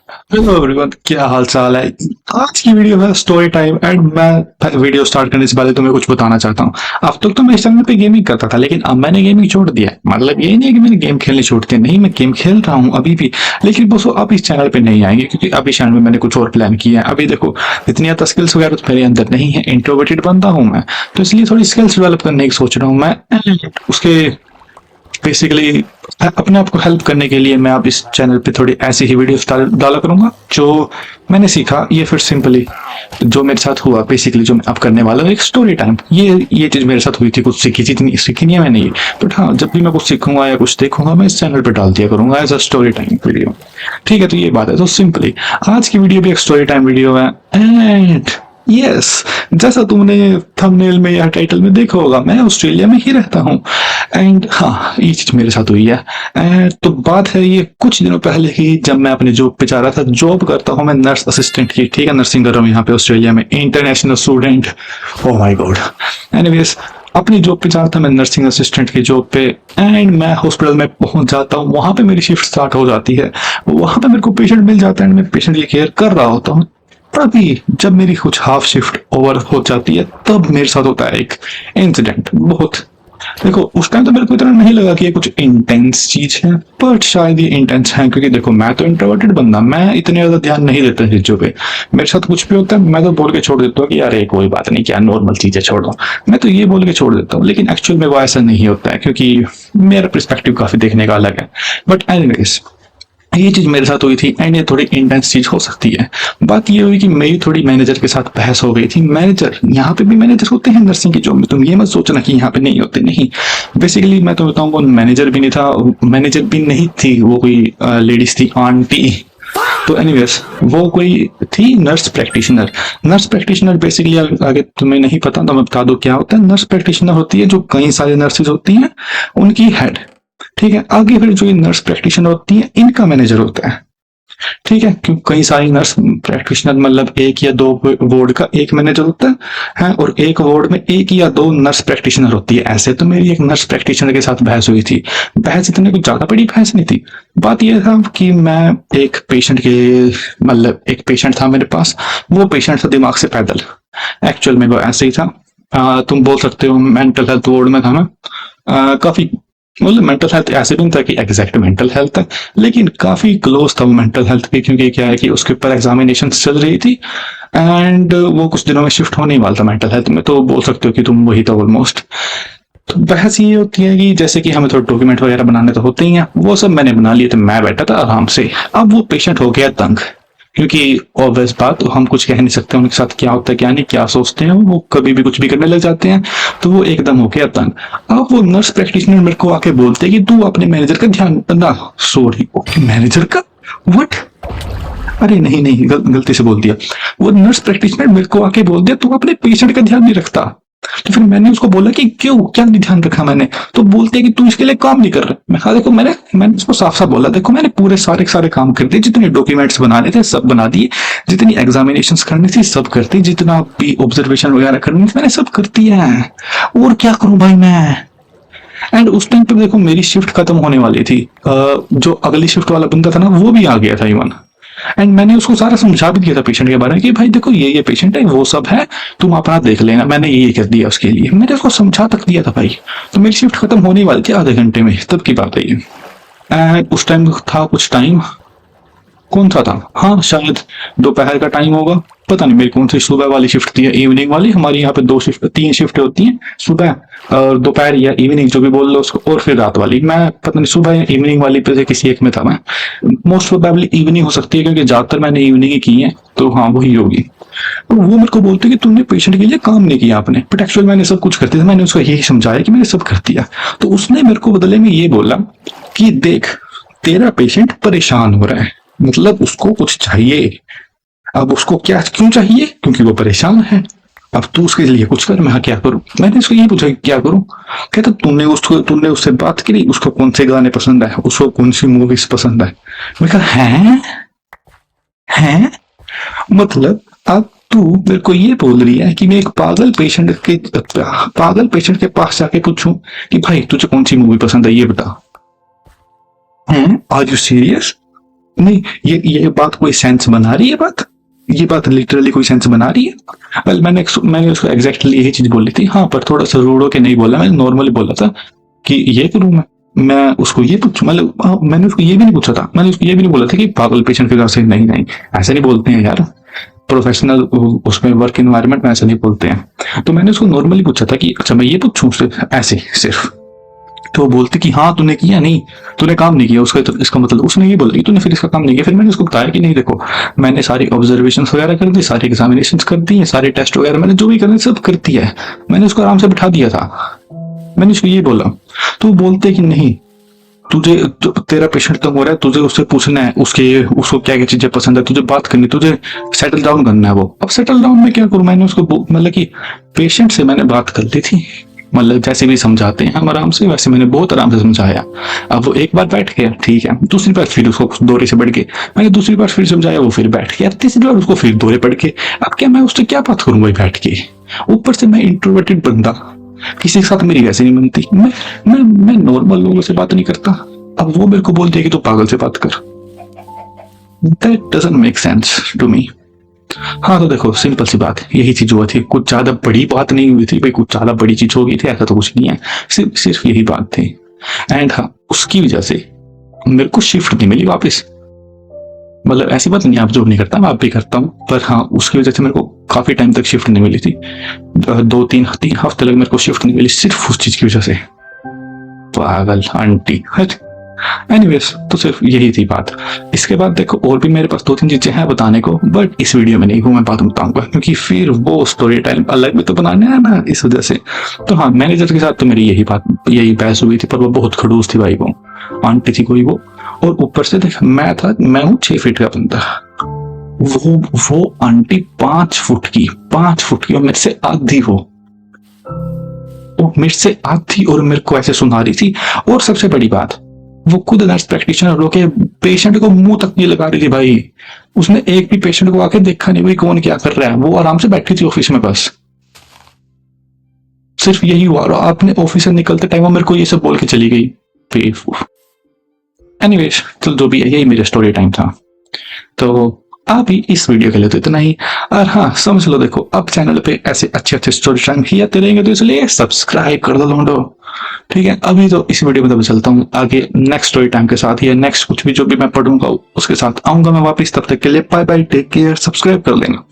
Hello everyone, क्या हाल चाल है। आज की वीडियो है स्टोरी टाइम एंड मैं वीडियो स्टार्ट करने से पहले तुम्हें कुछ बताना चाहता हूँ। अब तक तो मैं इस चैनल पे गेमिंग करता था, लेकिन अब मैंने गेमिंग छोड़ दिया है। मतलब ये नहीं है कि मैंने गेम खेलने छोड़ दिया, नहीं, मैं गेम खेल रहा हूँ अभी भी। लेकिन वो अब इस चैनल पे नहीं आएंगे, क्योंकि अब इस चैनल में मैंने कुछ और प्लान किया है। अभी देखो, इतनी ज्यादा स्किल्स वगैरह तो मेरे अंदर नहीं है, इंट्रोवर्टेड बंदा हूँ मैं। तो इसलिए थोड़ी स्किल्स डेवलप करने की सोच रहा हूँ मैं। उसके बेसिकली अपने आप को हेल्प करने के लिए मैं अब इस चैनल पे थोड़ी ऐसी ही वीडियोस डाला करूंगा जो मैंने सीखा। ये फिर सिंपली जो मेरे साथ हुआ, बेसिकली जो मैं अब करने वाला हूँ, एक स्टोरी टाइम। ये चीज मेरे साथ हुई थी, कुछ सीखी थी, इतनी सीखी नहीं है मैंने ये। बट हाँ, जब भी मैं कुछ सीखूंगा या कुछ देखूंगा, मैं इस चैनल पे डाल दिया करूंगा as a story time video. ठीक है, तो ये बात है। तो सिंपली आज की वीडियो भी एक स्टोरी टाइम वीडियो है। एंड यस, जैसा तुमने थंबनेल में या टाइटल में देखा होगा, मैं ऑस्ट्रेलिया में ही रहता हूँ। एंड हाँ, ये चीज मेरे साथ हुई है। तो बात है ये कुछ दिनों पहले की, जब मैं अपने जॉब पे जा रहा था। जॉब करता हूँ मैं नर्स असिस्टेंट की, ठीक है, नर्सिंग कर रहा हूँ यहाँ पे ऑस्ट्रेलिया में, international student. Oh my God. Anyways, अपनी जॉब पे जा रहा था मैं, नर्सिंग असिस्टेंट की जॉब पे। एंड मैं हॉस्पिटल में पहुंच जाता हूँ, वहां पे मेरी शिफ्ट स्टार्ट हो जाती है। वहां पे मेरे को पेशेंट मिल जाता है एंड मैं पेशेंट की केयर कर रहा होता हूँ। तभी जब मेरी कुछ हाफ शिफ्ट ओवर हो जाती है, तब मेरे साथ होता है एक इंसिडेंट। बहुत, देखो, उस टाइम तो मेरे को इतना नहीं लगा कि ये कुछ इंटेंस चीज है, बट शायद ये इंटेंस है, क्योंकि देखो, मैं तो इंट्रोवर्टेड बंदा, मैं इतने ज्यादा ध्यान नहीं देता इन चीजों पे। मेरे साथ कुछ भी होता है मैं तो बोल के छोड़ देता हूँ कि यार ये कोई बात नहीं, क्या नॉर्मल चीज है, छोड़ो। मैं तो ये बोल के छोड़ देता हूँ, लेकिन एक्चुअल में वो ऐसा नहीं होता है, क्योंकि मेरा पर्सपेक्टिव काफी देखने का अलग है। बट एनीवेज, ये चीज मेरे साथ हुई थी एंड ये थोड़ी इंटेंस चीज हो सकती है। बात ये हुई कि मेरी थोड़ी मैनेजर के साथ बहस हो गई थी। मैनेजर, यहाँ पे भी मैनेजर होते हैं नर्सिंग की जॉब में, तुम ये मत सोचना कि यहाँ पे नहीं होते, नहीं। बेसिकली मैं तो बताऊँ, वो मैनेजर भी नहीं था, मैनेजर भी नहीं थी, वो कोई लेडीज थी, आंटी। तो एनीवेज, वो कोई थी nurse practitioner. Nurse practitioner basically, आगे तुम्हें नहीं पता तो मैं बता दूं क्या होता है। नर्स प्रैक्टिशनर होती है जो कई सारे नर्सेज होती हैं, उनकी हेड। ठीक है, आगे फिर जो ये नर्स प्रैक्टिशनर होती है, इनका मैनेजर होता है। ठीक है, क्योंकि कई सारी नर्स प्रैक्टिशनर, मतलब एक या दो वार्ड का एक मैनेजर होता है, और एक वार्ड में एक या दो नर्स प्रैक्टिशनर होती है। ऐसे तो मेरी एक नर्स प्रैक्टिशनर के साथ बहस हुई थी। बहस इतनी कुछ ज्यादा बड़ी बहस नहीं थी। बात यह था कि मैं एक पेशेंट के, मतलब एक पेशेंट था मेरे पास। वो पेशेंट था दिमाग से पैदल। एक्चुअल में वो ऐसे ही था। तुम बोल सकते हो मेंटल हेल्थ वार्ड में था मैं। काफी, मतलब मेंटल हेल्थ ऐसे भी नहीं था कि एग्जैक्ट मेंटल हेल्थ है, लेकिन काफी क्लोज था वो मेंटल हेल्थ के, क्योंकि क्या है कि उसके ऊपर एग्जामिनेशन चल रही थी। एंड वो कुछ दिनों में शिफ्ट होने ही वाला था मेंटल हेल्थ में, तो बोल सकते हो कि तुम वही था ऑलमोस्ट। तो बहस ये होती है कि जैसे कि हमें थोड़े डॉक्यूमेंट वगैरह बनाने तो होते ही हैं, वो सब मैंने बना लिए थे, मैं बैठा था आराम से। अब वो पेशेंट हो गया तंग, क्योंकि ऑब्वियस बात, हम कुछ कह नहीं सकते उनके साथ क्या होता है क्या नहीं, क्या सोचते हैं वो, कभी भी कुछ भी करने लग जाते हैं। तो वो एकदम हो गया तंग। अब वो नर्स प्रैक्टिशनर मेरे को आके बोलते हैं कि तू अपने मैनेजर का ध्यान ना, सॉरी, ओके, मैनेजर का, व्हाट, अरे नहीं नहीं, गलती से बोल दिया। वो नर्स प्रैक्टिशनर मेरे को आके बोल दिया तू अपने पेशेंट का ध्यान नहीं रखता। तो फिर मैंने उसको बोला कि क्यों, क्या नहीं ध्यान रखा मैंने। तो बोलते हैं कि तू इसके लिए काम नहीं कर रहा। मैं कहा देखो, मैंने उसको साफ साफ बोला, देखो मैंने पूरे सारे सारे काम कर दिए, जितने डॉक्यूमेंट्स बनाने थे सब बना दिए, जितनी एग्जामिनेशंस करनी थी सब करती, जितना भी ऑब्जर्वेशन वगैरह करनी थी मैंने सब कर दिया है। और क्या करूं भाई मैं। एंड उस टाइम पे देखो, मेरी शिफ्ट खत्म होने वाली थी। जो अगली शिफ्ट वाला बंदा था ना, वो भी आ गया था इवन। एंड मैंने उसको सारा समझा भी दिया था पेशेंट के बारे में कि भाई देखो, ये पेशेंट है, वो सब है, तुम अपना देख लेना। मैंने ये कर दिया उसके लिए, मैंने उसको समझा तक दिया था भाई। तो मेरी शिफ्ट खत्म होने वाली थी आधे घंटे में, तब की बात है ये। एंड उस टाइम था कुछ टाइम, कौन सा था, हाँ शायद दोपहर का टाइम होगा। पता नहीं मेरी कौन सी सुबह वाली शिफ्ट थी या इवनिंग वाली। हमारी यहाँ पे दो शिफ्ट, तीन शिफ्ट होती हैं, सुबह और दोपहर या इवनिंग, जो भी बोल लो उसको, और फिर रात वाली। मैं पता नहीं सुबह या इवनिंग वाली पे से किसी एक में था मैं। मोस्ट प्रोबेबली इवनिंग हो सकती है, क्योंकि ज्यादातर मैंने इवनिंग ही की है, तो हाँ वही होगी। तो वो मेरे को बोलते कि तुमने पेशेंट के लिए काम नहीं किया आपने, बट एक्चुअल मैंने सब कुछ करते थे। मैंने उसको यही समझाया कि मैंने सब कर दिया। तो उसने मेरे को बदले में ये बोला कि देख, तेरा पेशेंट परेशान हो रहा है, मतलब उसको कुछ चाहिए। अब उसको क्या क्यों चाहिए, क्योंकि वो परेशान है। अब तू उसके लिए कुछ कर। मैं क्या करूं, मैंने उसको यही पूछा कि क्या करूं। कहता तुमने उससे बात करी, उसको कौन से गाने पसंद है, उसको कौन सी मूवीज पसंद है। मैं कहा हैं, मतलब अब तू मेरे को ये बोल रही है कि मैं एक पागल पेशेंट के पास जाके पूछूं कि भाई तुझे कौन सी मूवी पसंद है, ये बता। हैं, आर यू सीरियस। नहीं, ये बात कोई सेंस बना रही है बात? ये बात लिटरली कोई सेंस बना रही है? वेल मैंने उसको एग्जैक्टली यही चीज बोली थी, हाँ, पर थोड़ा सा रूड होके नहीं बोला, मैंने नॉर्मली बोला था कि ये करूँ मैं उसको ये पूछूं, मतलब मैंने उसको ये भी नहीं पूछा था, मैंने उसको ये भी नहीं बोला था कि पागल पेशेंट के घर से, नहीं नहीं, ऐसे नहीं बोलते हैं यार, प्रोफेशनल उसमें वर्क एनवायरनमेंट में ऐसा नहीं बोलते हैं। तो मैंने उसको नॉर्मली पूछा था कि अच्छा मैं ये पूछूं उससे ऐसे सिर्फ, तो वो बोलती कि हाँ तूने किया नहीं, तूने काम नहीं किया उसका, तो इसका मतलब उसने ये बोला कि तूने फिर इसका काम नहीं किया। फिर मैंने उसको बताया कि नहीं देखो, मैंने सारी ऑब्जर्वेशन वगैरह कर दी, सारी एग्जामिनेशन कर दी है, सारे टेस्ट वगैरह मैंने जो भी करने सब कर दिया है, मैंने उसको आराम से बिठा दिया था, मैंने उसको ये बोला। तो वो बोलते कि नहीं, तेरा पेशेंट तंग हो रहा है, तुझे उससे पूछना है उसको क्या क्या चीजें पसंद है, तुझे बात करनी, तुझे सेटल डाउन करना है। वो अब सेटल डाउन में क्या करूं, मैंने उसको मतलब कि पेशेंट से मैंने बात कर ली थी, मतलब जैसे भी समझाते हैं हम आराम से, वैसे मैंने बहुत आराम से समझाया। अब वो एक बार बैठ गया, ठीक है, दूसरी बार फिर उसको दौरे से बढ़ के मैंने दूसरी बार फिर समझाया, वो फिर बैठ गया, तीसरी बार उसको फिर दौरे पड़ के। अब क्या मैं उससे क्या बात करूं भाई बैठ के? ऊपर से मैं इंट्रोवर्टेड बंदा, किसी के साथ मेरी वैसे नहीं बनती, मैं नॉर्मल लोगों से बात नहीं करता। अब वो मेरे को बोलते हैं कि तू पागल से बात कर, that doesn't make sense to me. हाँ तो देखो, सिंपल सी बात, यही चीज हुआ थी, कुछ ज्यादा बड़ी बात नहीं हुई थी भाई, कुछ ज्यादा बड़ी चीज हो गई थी ऐसा तो कुछ नहीं है, सिर्फ यही बात थी। एंड हाँ, उसकी वजह से मेरे को शिफ्ट नहीं मिली वापस, मतलब ऐसी बात नहीं, आप जॉब नहीं करता, मैं आप भी करता हूँ, पर हाँ उसकी वजह से मेरे को काफी टाइम तक शिफ्ट नहीं मिली थी, 2-3 हफ्ते लगे मेरे को शिफ्ट नहीं मिली, सिर्फ उस चीज की वजह से। पागल आंटी। एनीवेज, तो सिर्फ यही थी बात। इसके बाद देखो और भी मेरे पास 2-3 चीजें हैं बताने को, बट इस वीडियो में नहीं, मैं बात बताऊंगा क्योंकि फिर वो स्टोरी टाइम अलग भी तो बनाने है ना, इस वजह से। तो हाँ, मैनेजर के साथ तो मेरी यही बहस हुई थी, पर वो बहुत खड़ूस थी भाई, वो आंटी थी कोई वो। और ऊपर से देख, मैं हूँ 6 फीट का बंदा, वो आंटी 5 फुट की, 5 फुट की, और मेरे से आधी, वो मेरे से आधी, और मेरे को ऐसे सुना रही थी। और सबसे बड़ी बात, वो खुद नर्स प्रैक्टिशनर होके पेशेंट को मुंह तक नहीं लगा रही थी भाई, उसने एक भी पेशेंट को आके देखा नहीं भाई कौन क्या कर रहा है, वो आराम से बैठी थी ऑफिस में, बस सिर्फ यही हुआ। और आपने ऑफिस से निकलते टाइम वो मेरे को ये सब बोल के चली गई, बेवकूफ। एनीवेज, चल जो भी है, यही मेरा स्टोरी टाइम था। तो अभी इस वीडियो के लिए तो इतना ही। और हाँ समझ लो, देखो अब चैनल पे ऐसे अच्छे अच्छे स्टोरी टाइम ही आते रहेंगे, तो इसलिए सब्सक्राइब कर दो लोगो, ठीक है। अभी तो इस वीडियो में तो चलता हूँ आगे नेक्स्ट स्टोरी टाइम के साथ, या नेक्स्ट कुछ भी जो भी मैं पढ़ूंगा उसके साथ आऊंगा मैं वापस। तब तक के लिए bye bye, take care, subscribe कर लेना।